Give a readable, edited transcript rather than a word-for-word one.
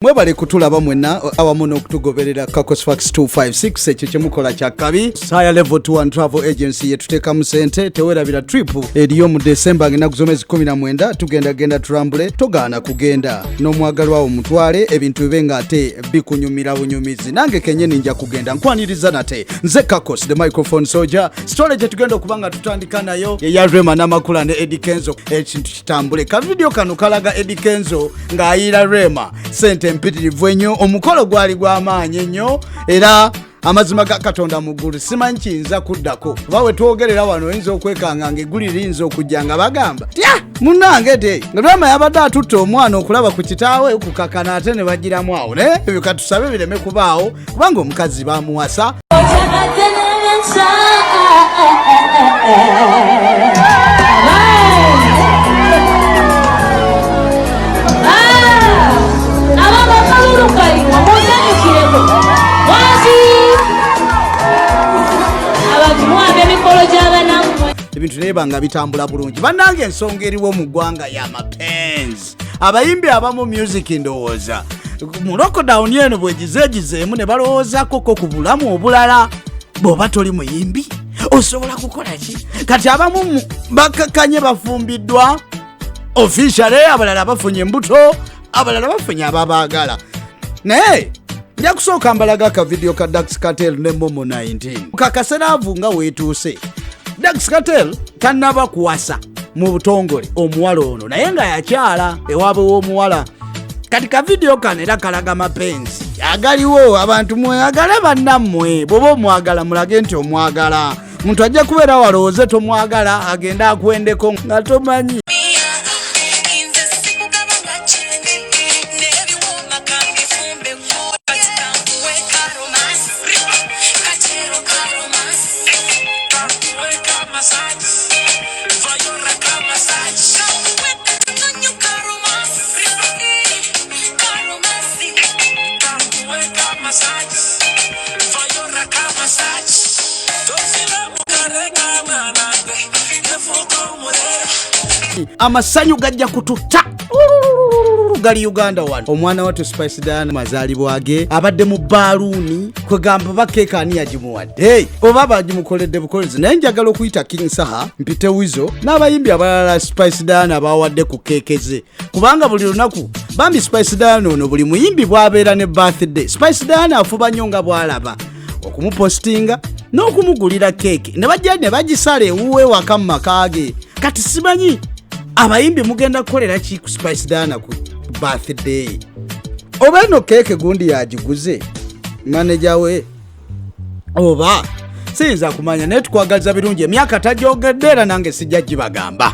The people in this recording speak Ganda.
Mwebale kutulaba mwenna awamu n'okutugoberera Kakosfax 256 ekyo kyemukola kya kabi. Higher Level 21 Travel Agency yetuteekamu ssente tewerabira trip eriyo mu December ng'ennaku z'omwezi 19 tugenda tulambule togaana kugenda n'omwagalwa wo mutwale ebintu bibe ng'ate bikunyumira bunyumizi. Nange kennyini nja kugenda nkwaniriza nate nze Kakos the microphone soldier. Story gye tugenda okuba nga tutandika nayo ya Rema n'amakula ne Eddy Kenzo ekintu kitambule. Ka video kano kalaga Eddy Kenzo ng'ayiira Rema sente mpitirivu ennyo, omukolo gwali gw'amaanyi ennyo era amazima ga Katonda mu ggulu simanyi kiyinza kuddako. Oba we twogerera wano oyinza okwekanga ng'eggulu liyinza okujja nga bagamba tya munnange te nga Rema yabadde atutte omwana okulaba ku kitaawe okukakana ate ne bagiramu awo naye ebyo katusabe bireme kubaawo kubanga omukazi bamuwasa. Ebintu neba nga bitambula bulungi bannange ensonga eriwo mu ggwanga ya mapenzi. Abayimbi abamu music ndowooza mu lockdown eno bwegizeegizeemu ne balowoozako ku bulamu obulala. Bw'oba toli muyimbi osobola kukola ki? Kati abamu bakakanye bafumbiddwa officially, abalala bafunye embuto, abalala bafunye ababaagala. Naye nja kusooka mbalaga aka video ka Dr.Ssebunya ne Momo 19 kakaseraavu nga weetuuse. Dr.Ssebunya tannaba kuwasa mu butongole omuwala ono naye nga yakyala ewaabwe w'omuwala. Kati ka video kano era kalaga mapenzi agaliwo. Abantu mwagale bannammwe, bw'oba omwagala mulage nti omwagala. Muntu ajja kubeera walowooze tomwagala agenda akwendeko nga tomanyi. Amasanyu gajja kututa gali Uganda wano. Omwana wattu Spice Diana mazaalibwa ge abadde mu baaluuni kwegamba bakeeka ani yagimuwadde oba bagimukoledde bukolezi. Naye njagala okuyita King Saha mpite wizo n'abayimbi abalala Spice Diana bawadde ku keekeze kubanga buli lunaku bambi Spice Diana ono buli muyimbi bw'abeera ne birthday Spice Diana afuba nnyo nga bw'alaba okumupostinga n'okumugulira keeke ne bajja ne bagisala ewuwe waka mu maka ge. Kati simanyi abayimbi mugenda kukolera ki ku Spice Diana ku birthday? Oba eno keeke gundi yagiguze manager we oba siyinza kumanya naye tukwagaliza birungi emyaka tajogedde era nange sijja gibagamba.